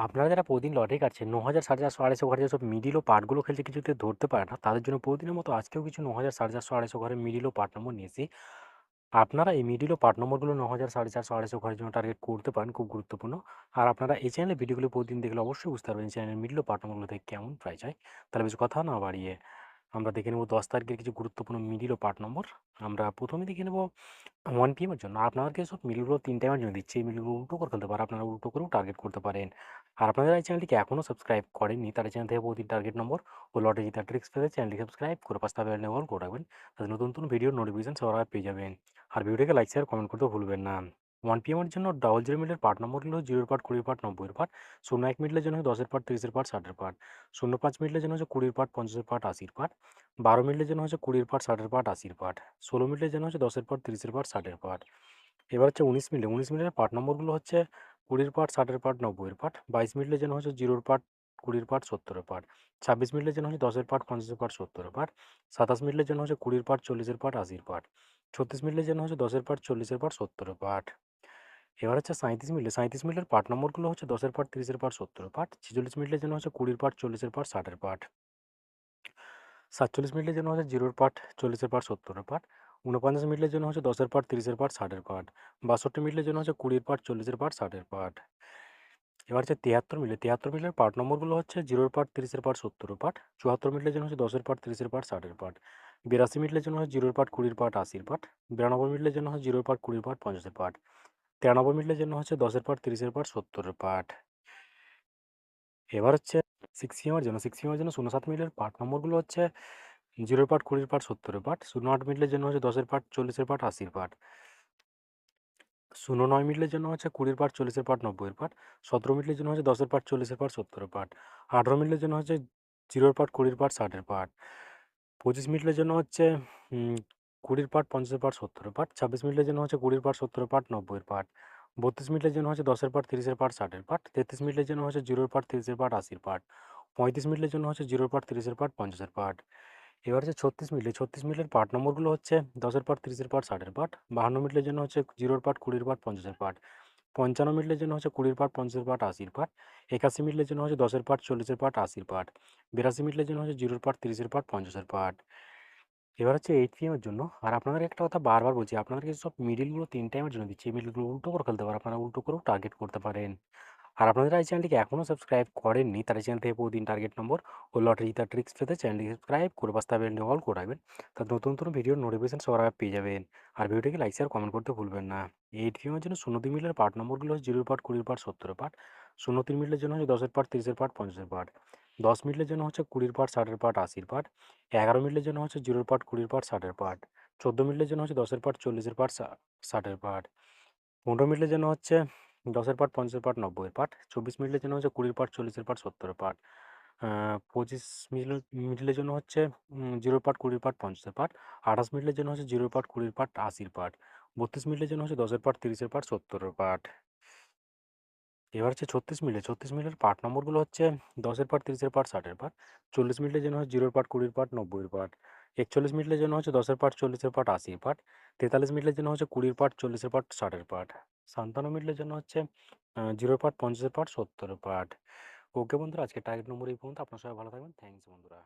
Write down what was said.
আপনারা যারা প্রতিদিন লটারি কাটছেন ৯,০০০, ৪,৫০০, ২৫০ ঘরে যেসব মিডল ও পার্টগুলো খেলছে কিছুতে ধরতে পারে না, তাদের জন্য প্রতিদিনের মতো আজকেও কিছু ৯,০০০, ৪,৫০০, ২৫০ ঘরের মিডল ও পার্ট নম্বর নিয়েছি। আপনারা এই মিডল ও পার্ট নম্বরগুলো ৯,০০০, ৪,৫০০, ২৫০ ঘরের জন্য টার্গেট করতে পারেন, খুব গুরুত্বপূর্ণ। আর আপনারা এই চ্যানেলের ভিডিওগুলো প্রতিদিন দেখলে অবশ্যই বুঝতে পারবেন চ্যানেলের মিডল ও পার্ট নম্বরগুলো থেকে কেমন প্রাইস হয়। তাহলে বেশি কথা না বাড়িয়ে আমরা দেখে নেব ১০ তারিখের কিছু গুরুত্বপূর্ণ মিডল ও পার্ট নম্বর। আমরা প্রথমে দেখে নেব 1 PM এর জন্য। আপনাদেরকে সব মিলগুলো ৩ টাইমের জন্য দিচ্ছি। এই মিলগুলো উল্টো করে ফেলতে পারে। আপনারা উল্টো করেও টার্গেট করতে পারেন। আর আপনারা এই চ্যানেলটিকে এখনও সাবস্ক্রাইব করেননি, তারা চ্যানেল থেকে প্রতিদিন টার্গেট নম্বর ও লটারি জেতার ট্রিক্স পেতে চ্যানেলটি সাবস্ক্রাইব করে পাশে থাকা বেল আইকন করে রাখবেন। তাতে নতুন নতুন ভিডিওর নোটিফিকেশন সবার আগে পেয়ে যাবেন। আর ভিডিওটিকে লাইক, শেয়ার, কমেন্ট করতেও ভুলবেন না। 1 PM এর জন্য ডবল জিরো মিলের পার্ট নম্বরগুলো হলো 0 এর পার্ট, 20 এর পার্ট, 90 এর পার্ট। 01 মিডলের জন্য 10 এর পার্ট, 30 এর পার্ট, 60 এর পার্ট। 05 মিডলের জন্য হচ্ছে 20 এর পার্ট, 50 এর পার্ট, 80 এর পার্ট। 12 মিডলের জন্য হচ্ছে 20 এর পার্ট, 60 এর পার্ট, 80 এর পার্ট। 16 মিডলের জন্য হচ্ছে 10 এর পার্ট, 30 এর পার্ট, 60 এর পার্ট। এবার হচ্ছে 19 মিনিটে 19 মিনিটের পার্ট নম্বরগুলো হচ্ছে 20 পার্ট, 60 পার্ট, 90 পার্ট। 22 মিনিটের জন্য হচ্ছে 0 পার্ট, 20 পার্ট, 70 পার্ট। 26 মিনিটের জন্য হচ্ছে 10 পার্ট, 50 পার্ট, 70 পার্ট। 27 মিনিটের জন্য হচ্ছে 20 পার্ট, 40 পার্ট, 80 পার্ট। 36 মিনিটের জন্য হচ্ছে 10 পার্ট, 40 পার্ট, 70 পার্ট। এবার হচ্ছে 37 মিনিটের পার্ট নম্বরগুলো হচ্ছে 10 পার্ট, 30 পার্ট, 70 পার্ট। 46 মিনিটের জন্য হচ্ছে 20 পার্ট, 40 পার্ট, 60 পার্ট। 47 মিনিটের জন্য হচ্ছে 0 পার্ট, 40 পার্ট, 70 পার্ট। 49 মিনিটের জন্য হচ্ছে 10 পার্ট, 30 পার্ট, 60 পার্ট। 62 মিনিটের জন্য হচ্ছে 20 পার্ট, 40 পার্ট, 60 পার্ট। এবার হচ্ছে 73 মিলের পার্ট নম্বরগুলো হচ্ছে 0 পার্ট, 30 পার্ট, 70 পার্ট। 74 মিনিটের জন্য হচ্ছে 10 পার্ট, 30 পার্ট, 60 পার্ট। 82 মিনিটের জন্য হচ্ছে 0 পার্ট, 20 পার্ট, 80 পার্ট। 92 মিনিটের জন্য হচ্ছে 0 পার্ট, 20 পার্ট, 50 পার্ট। 93 মিনিটের জন্য হচ্ছে 10 পার্ট, 30 পার্ট, 70 পার্ট। এবার হচ্ছে 6 PM এর জন্য 07 মিনিটের পার্ট নম্বরগুলো হচ্ছে 0 পার্ট, 20 পার্ট, 70 পার্ট। 08 মিনিটের জন্য হচ্ছে 10 পার্ট, 40 পার্ট, 80 পার্ট। 09 মিনিটের জন্য হচ্ছে 20 পার্ট, 40 পার্ট, 90 পার্ট। 17 মিনিটের জন্য হচ্ছে 10 পার্ট, 40 পার্ট, 70 পার্ট। 18 মিনিটের জন্য হচ্ছে 0 পার্ট, 20 পার্ট, 60 পার্ট। 25 মিনিটের জন্য হচ্ছে 20 পার্ট, 50 পার্ট, 70 পার্ট। 26 মিনিটের জন্য হচ্ছে 20 পার্ট, 70 পার্ট, 90 পার্ট। 32 মিনিটের জন্য হচ্ছে 10 পার্ট, 30 পার্ট, 60 পার্ট। 33 মিনিটের জন্য হচ্ছে 0 পার্ট, 30 পার্ট, 80 পার্ট। 35 মিনিটের জন্য হচ্ছে 0 পার্ট, 30 পার্ট, 50 পার্ট। এবার হচ্ছে 36 মিনিটের পার্ট নম্বরগুলো হচ্ছে 10 পার্ট, 30 পার্ট, 60 পার্ট। 52 মিনিটের জন্য হচ্ছে 0 পার্ট, 20 পার্ট, 50 পার্ট। 55 মিনিটের জন্য হচ্ছে 20 পার্ট, 50 পার্ট, 80 পার্ট। 81 মিনিটের জন্য হচ্ছে 10 পার্ট, 40 পার্ট, 80 পার্ট। 82 মিনিটের জন্য হচ্ছে 0 পার্ট, 30 পার্ট, 50 পার্ট। এবার হচ্ছে 8 PM এর জন্য। আর আপনাদের একটা কথা বারবার বলছি, আপনাদেরকে সব মিডলগুলো 3 টাইমের জন্য দিচ্ছি। এই মিডলগুলো উল্টো করে ফেলতে পারেন, আপনারা উল্টো করেও টার্গেট করতে পারেন। আর আপনারা এই চ্যানেলটিকে এখনও সাবস্ক্রাইব করেননি, তারা চ্যানেল থেকে প্রতিদিন টার্গেট নম্বর ও লটারি জেতার ট্রিক্স পেতে চ্যানেলটি সাবস্ক্রাইব করে পাশে থাকা বেল আইকন অল করে রাখবেন। তাতে নতুন নতুন ভিডিওর নোটিফিকেশন সবার আগে পেয়ে যাবেন। আর ভিডিওটিকে লাইক, শেয়ার, কমেন্ট করতে ভুলবেন না। 8 PM এর জন্য 02 মিলের পার্ট নম্বরগুলো হচ্ছে 0 পার্ট, 20 পার্ট, 70 পার্ট। 03 মিলের জন্য হচ্ছে 10 পার্ট, 30 পার্ট, 50 পার্ট। 10 মিনিটের জন্য হচ্ছে 20 পার্ট, 60 পার্ট, 80 পার্ট। 11 মিনিটের জন্য হচ্ছে 0 পার্ট, 20 পার্ট, 60 পার্ট। 14 মিনিটের জন্য হচ্ছে 10 পার্ট, 40 পার্ট, 60 পার্ট। 15 মিনিটের জন্য হচ্ছে 10 পার্ট, 50 পার্ট, 90 পার্ট। 24 মিনিটের জন্য হচ্ছে 20 পার্ট, 40 পার্ট, 70 পার্ট। 25 মিনিটের জন্য হচ্ছে 0 পার্ট, 20 পার্ট, 50 পার্ট। 28 মিনিটের জন্য হচ্ছে 0 পার্ট, 20 পার্ট, 80 পার্ট। 32 মিনিটের জন্য হচ্ছে 10 পার্ট, 30 পার্ট, 70 পার্ট। এবার হচ্ছে 36 মিনিটের পার্ট নম্বরগুলো হচ্ছে 10 পার্ট, 30 পার্ট, 60 পার্ট। 40 মিনিটের জন্য হচ্ছে 0 পার্ট, 20 পার্ট, 90 পার্ট। 41 মিনিটের জন্য হচ্ছে 10 পার্ট, 40 পার্ট, 80 পার্ট। 43 মিনিটের জন্য হচ্ছে 20 পার্ট, 40 পার্ট, 60 পার্ট। 57 মিনিটের জন্য হচ্ছে 0 পার্ট, 50 পার্ট, 70 পার্ট। ওকে বন্ধুরা, আজকে টার্গেট নম্বর এই পর্যন্ত। আপনার সবাই ভালো থাকবেন। থ্যাংকস বন্ধুরা।